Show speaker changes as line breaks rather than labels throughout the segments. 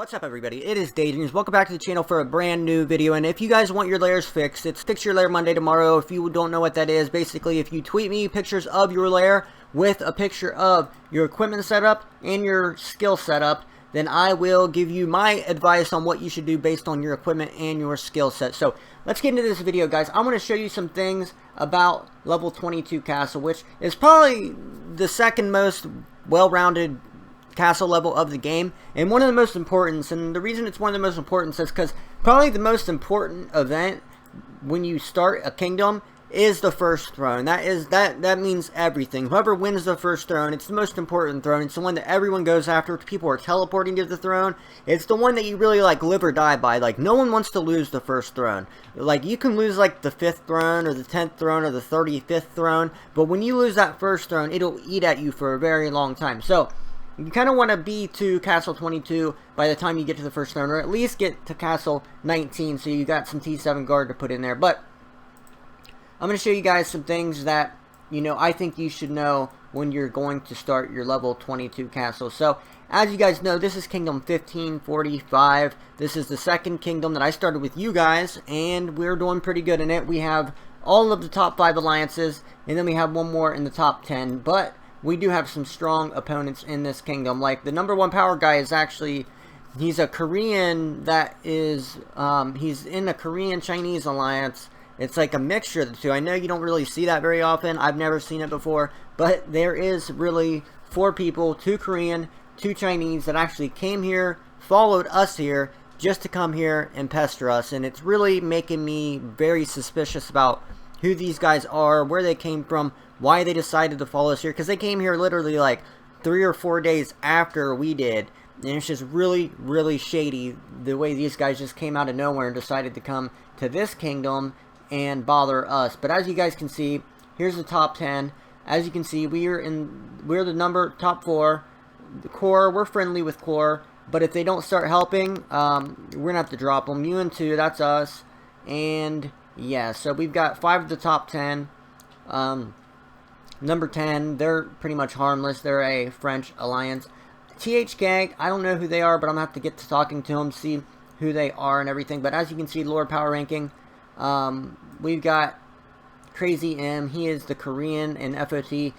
What's up, everybody? It is Daydreamz. Welcome back to the channel for a brand new video. And if you guys want your layers fixed, it's Fix Your Layer Monday tomorrow. If you don't know what that is, basically if you tweet me pictures of your layer with a picture of your equipment setup and your skill setup, then I will give you my advice on what you should do based on your equipment and your skill set. So let's get into this video, guys. I'm going to show you some things about level 22 castle, which is probably the second most well-rounded castle level of the game, and one of the most important. And the reason it's one of the most important is because probably the most important event when you start a kingdom is the first throne. That means everything. Whoever wins the first throne, it's the most important throne. It's the one that everyone goes after. People are teleporting to the throne. It's the one that you really like live or die by. Like, no one wants to lose the first throne. Like, you can lose like the 5th throne or the 10th throne or the 35th throne, but when you lose that first throne, it'll eat at you for a very long time. So you kind of want to be to Castle 22 by the time you get to the first throne, or at least get to Castle 19 so you got some T7 guard to put in there. But I'm going to show you guys some things that, I think you should know when you're going to start your level 22 castle. So, as you guys know, this is Kingdom 1545. This is the second kingdom that I started with you guys, and we're doing pretty good in it. We have all of the top 5 alliances, and then we have one more in the top 10, but we do have some strong opponents in this kingdom. Like, the number 1 power guy is actually, he's a Korean that is, he's in the Korean-Chinese alliance. It's like a mixture of the two. I know you don't really see that very often. I've never seen it before. But there is really 4 people, 2 Korean, 2 Chinese, that actually came here, followed us here, just to come here and pester us. And it's really making me very suspicious about who these guys are, where they came from, why they decided to follow us here. Because they came here literally like 3 or 4 days after we did. And it's just really, really shady the way these guys just came out of nowhere and decided to come to this kingdom and bother us. But as you guys can see, here's the top 10. As you can see, we're the top 4. The core, we're friendly with core, but if they don't start helping, we're gonna have to drop them. You and 2, that's us. And yeah, so we've got 5 of the top 10. Number 10, they're pretty much harmless. They're a French alliance. THK, I don't know who they are, but I'm gonna have to get to talking to them, see who they are and everything. But as you can see, Lord Power Ranking, we've got Crazy M. He is the Korean in FOT.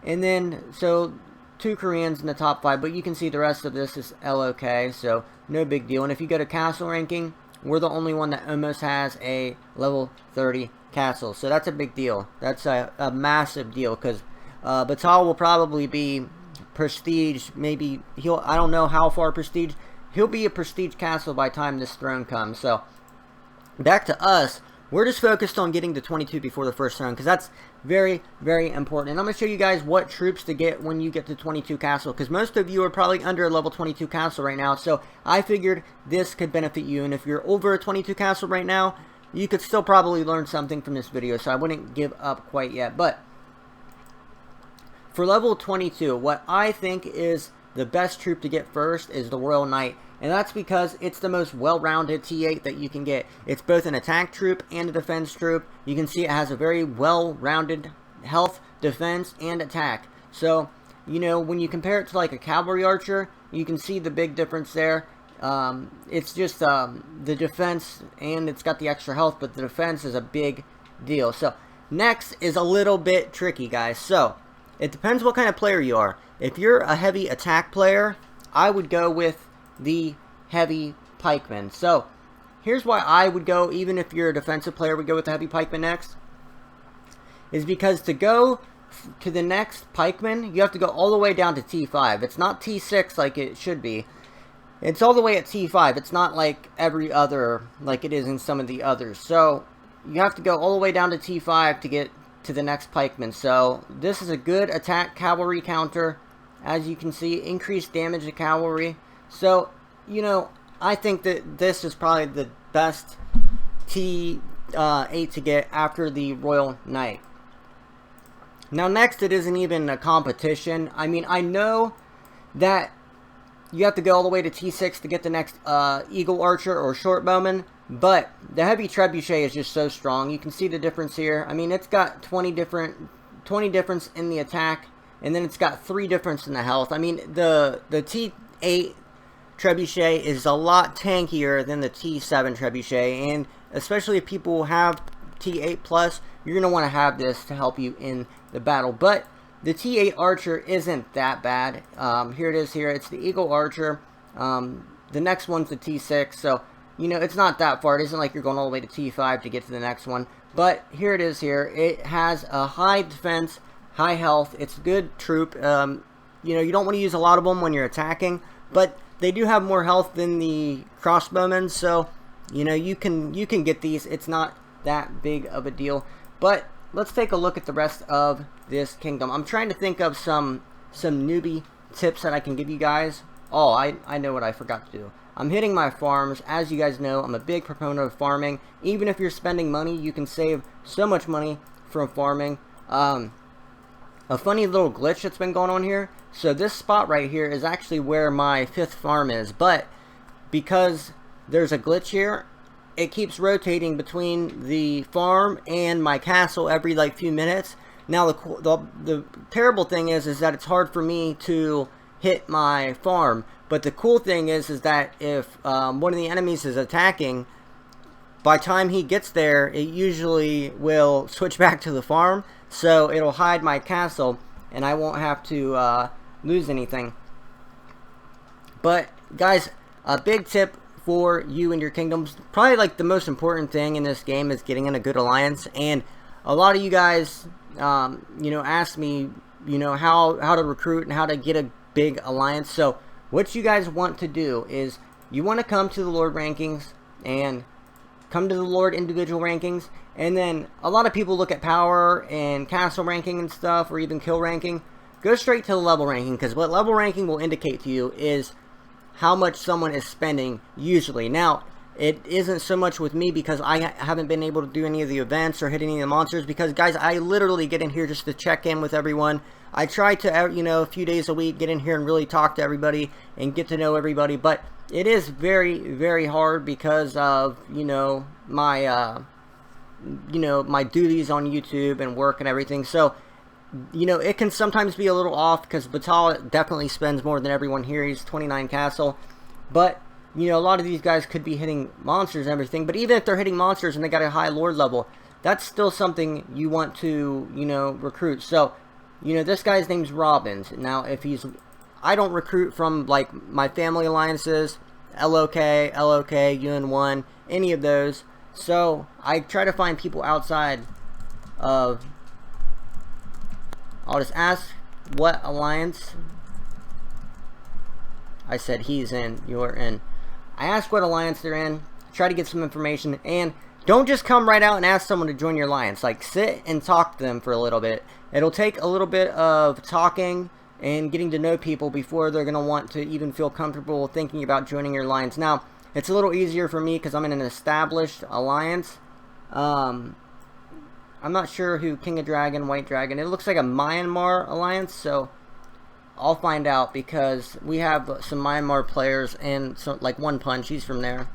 And then, so 2 Koreans in the top 5. But you can see the rest of this is LOK. So no big deal. And if you go to castle ranking, we're the only one that almost has a level 30 castle. So that's a big deal. That's a massive deal. Because Batal will probably be prestige. Maybe I don't know how far prestige. He'll be a prestige castle by the time this throne comes. So back to us. We're just focused on getting to 22 before the first round, because that's very, very important. And I'm going to show you guys what troops to get when you get to 22 castle, because most of you are probably under a level 22 castle right now. So I figured this could benefit you. And if you're over a 22 castle right now, you could still probably learn something from this video. So I wouldn't give up quite yet. But for level 22, what I think is the best troop to get first is the Royal Knight. And that's because it's the most well-rounded T8 that you can get. It's both an attack troop and a defense troop. You can see it has a very well-rounded health, defense, and attack. So, when you compare it to like a cavalry archer, you can see the big difference there. It's just the defense, and it's got the extra health, but the defense is a big deal. So, next is a little bit tricky, guys. So, it depends what kind of player you are. If you're a heavy attack player, I would go with the heavy pikeman. So here's why I would go, even if you're a defensive player, would go with the heavy pikeman next, is because to go to the next pikeman, you have to go all the way down to T5. It's not T6 like it should be. It's all the way at T5. It's not like every other, like it is in some of the others. So you have to go all the way down to T5 to get to the next pikeman. So this is a good attack cavalry counter. As you can see, increased damage to cavalry. So, I think that this is probably the best T8 to get after the Royal Knight. Now, next, it isn't even a competition. I mean, I know that you have to go all the way to T6 to get the next Eagle Archer or Short Bowman, but the Heavy Trebuchet is just so strong. You can see the difference here. I mean, it's got 20 difference in the attack, and then it's got 3 difference in the health. I mean, the T8 trebuchet is a lot tankier than the T7 trebuchet, and especially if people have T8 plus, you're going to want to have this to help you in the battle. But the T8 archer isn't that bad. Here it is here. It's the Eagle Archer. The next one's the T6, so you know it's not that far. It isn't like you're going all the way to T5 to get to the next one. But here it is here. It has a high defense, high health. It's a good troop. You know, you don't want to use a lot of them when you're attacking, but they do have more health than the crossbowmen, so you know you can get these. It's not that big of a deal. But let's take a look at the rest of this kingdom. I'm trying to think of some newbie tips that I can give you guys. Oh, I know what I forgot to do. I'm hitting my farms. As you guys know, I'm a big proponent of farming. Even if you're spending money, you can save so much money from farming. A funny little glitch that's been going on here. So this spot right here is actually where my 5th farm is, but because there's a glitch here, it keeps rotating between the farm and my castle every like few minutes. Now the terrible thing is that it's hard for me to hit my farm, but the cool thing is that if one of the enemies is attacking, by the time he gets there, it usually will switch back to the farm, so it'll hide my castle and I won't have to lose anything. But guys, a big tip for you and your kingdoms, probably like the most important thing in this game is getting in a good alliance. And a lot of you guys you know, ask me, you know, how to recruit and how to get a big alliance. So what you guys want to do is you want to come to the Lord rankings and come to the Lord individual rankings, and then a lot of people look at power and castle ranking and stuff, or even kill ranking. Go straight to the level ranking, because what level ranking will indicate to you is how much someone is spending usually. Now, it isn't so much with me because I haven't been able to do any of the events or hit any of the monsters, because guys, I literally get in here just to check in with everyone. I try to, you know, a few days a week get in here and really talk to everybody and get to know everybody, but it is very, very hard because of, you know, my my duties on YouTube and work and everything. So, you know, it can sometimes be a little off because Batal definitely spends more than everyone here. He's 29 castle, but you know, a lot of these guys could be hitting monsters and everything. But even if they're hitting monsters and they got a high lord level, that's still something you want to, you know, recruit. So, you know, this guy's name's Robbins. Now, if he's, I don't recruit from like my family alliances, LOK, UN1, any of those. So I try to find people outside of. I'll just ask what alliance. I said he's in, you're in. I ask what alliance they're in, try to get some information, and don't just come right out and ask someone to join your alliance. Like, sit and talk to them for a little bit. It'll take a little bit of talking and getting to know people before they're going to want to even feel comfortable thinking about joining your alliance. Now, it's a little easier for me because I'm in an established alliance. I'm not sure who King of Dragon, White Dragon. It looks like a Myanmar alliance, so I'll find out because we have some Myanmar players and so, like One Punch, he's from there.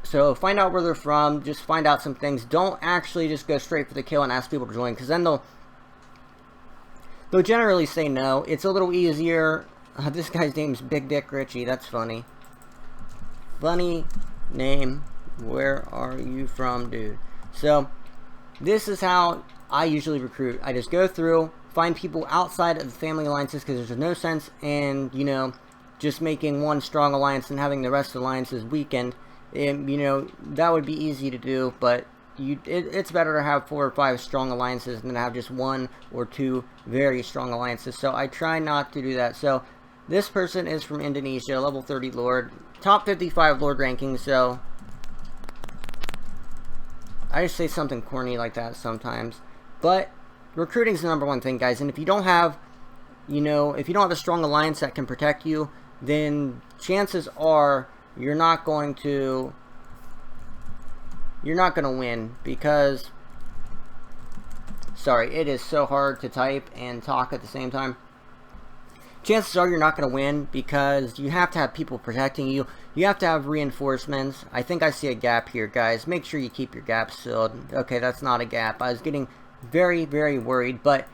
So find out where they're from, just find out some things. Don't actually just go straight for the kill and ask people to join, because then they'll generally say no. It's a little easier. This guy's name's Big Dick Richie, that's funny. Funny name. Where are you from, dude? So this is how I usually recruit. I just go through, find people outside of the family alliances, because there's no sense in, you know, just making one strong alliance and having the rest of the alliances weakened. And, you know, that would be easy to do, but it's better to have 4 or 5 strong alliances than to have just 1 or 2 very strong alliances. So I try not to do that. So this person is from Indonesia, level 30 Lord, top 55 Lord ranking. So I just say something corny like that sometimes, but recruiting is the #1 thing, guys. And if you don't have, you know, if you don't have a strong alliance that can protect you, then chances are you're not going to win, because, sorry, it is so hard to type and talk at the same time. Chances are you're not going to win because you have to have people protecting you. You have to have reinforcements. I think I see a gap here, guys. Make sure you keep your gaps filled. Okay, that's not a gap. I was getting very, very worried, but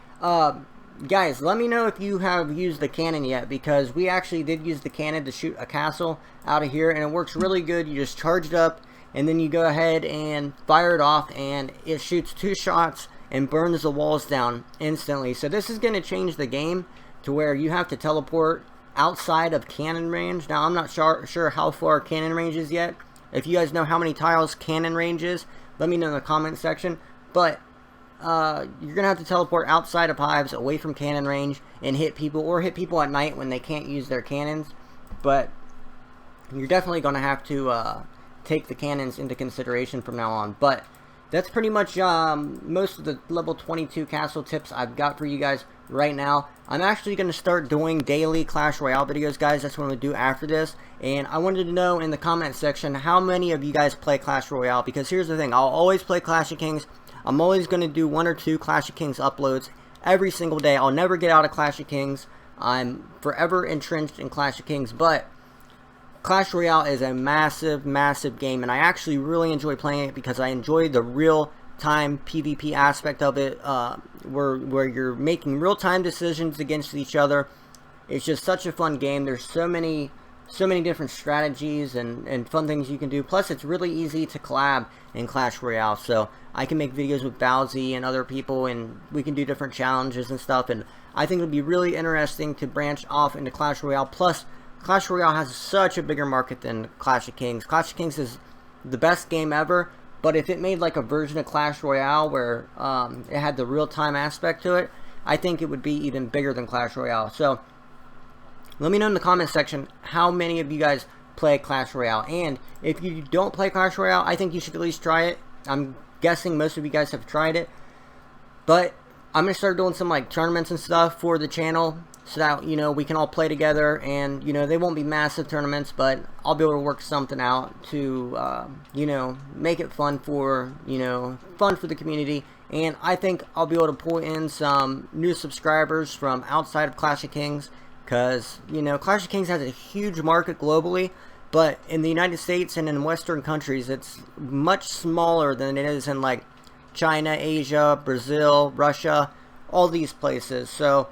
guys, let me know if you have used the cannon yet, because we actually did use the cannon to shoot a castle out of here, and it works really good. You just charge it up, and then you go ahead and fire it off, and it shoots 2 shots and burns the walls down instantly. So this is going to change the game to where you have to teleport outside of cannon range. Now, I'm not sure how far cannon range is yet. If you guys know how many tiles cannon range is, let me know in the comment section. But you're going to have to teleport outside of hives, away from cannon range, and hit people, or hit people at night when they can't use their cannons. But you're definitely going to have to take the cannons into consideration from now on. But that's pretty much most of the level 22 castle tips I've got for you guys right now. I'm actually going to start doing daily Clash Royale videos, guys. That's what I'm going to do after this. And I wanted to know in the comment section how many of you guys play Clash Royale, because here's the thing. I'll always play Clash of Kings. I'm always going to do 1 or 2 Clash of Kings uploads every single day. I'll never get out of Clash of Kings. I'm forever entrenched in Clash of Kings. But Clash Royale is a massive, massive game, and I actually really enjoy playing it because I enjoy the real-time PvP aspect of it, where you're making real-time decisions against each other. It's just such a fun game. There's so many different strategies and fun things you can do. Plus, it's really easy to collab in Clash Royale, so I can make videos with Bowsy and other people, and we can do different challenges and stuff, and I think it would be really interesting to branch off into Clash Royale. Plus, Clash Royale has such a bigger market than Clash of Kings. Clash of Kings is the best game ever, but if it made like a version of Clash Royale where it had the real-time aspect to it, I think it would be even bigger than Clash Royale. So let me know in the comment section how many of you guys play Clash Royale. And if you don't play Clash Royale, I think you should at least try it. I'm guessing most of you guys have tried it. But I'm going to start doing some like tournaments and stuff for the channel, so that, you know, we can all play together. And, you know, they won't be massive tournaments, but I'll be able to work something out to, you know, make it fun for, you know, fun for the community. And I think I'll be able to pull in some new subscribers from outside of Clash of Kings, because, you know, Clash of Kings has a huge market globally, but in the United States and in Western countries, it's much smaller than it is in, like, China, Asia, Brazil, Russia, all these places. So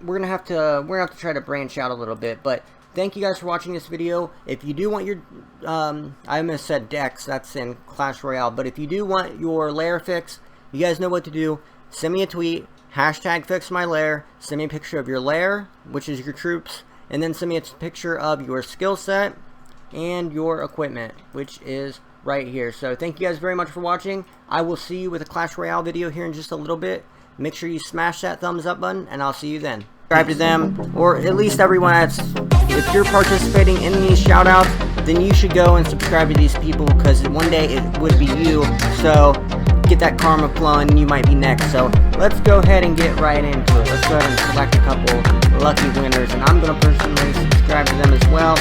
we're gonna have to try to branch out a little bit. But thank you guys for watching this video. If you do want your I almost said decks, that's in Clash Royale, but if you do want your lair fix, you guys know what to do. Send me a tweet, #fixmylair, send me a picture of your lair, which is your troops, and then send me a picture of your skill set and your equipment, which is right here. So thank you guys very much for watching. I will see you with a Clash Royale video here in just a little bit. Make sure you smash that thumbs up button, and I'll see you then. Subscribe to them, or at least everyone that's, if you're participating in these shoutouts, then you should go and subscribe to these people, because one day it would be you. So get that karma flowing, and you might be next. So let's go ahead and get right into it. Let's go ahead and select a couple lucky winners, and I'm going to personally subscribe to them as well.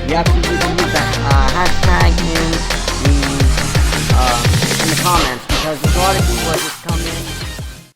You have to use that hashtag in the comments, because there's a lot of people that just come in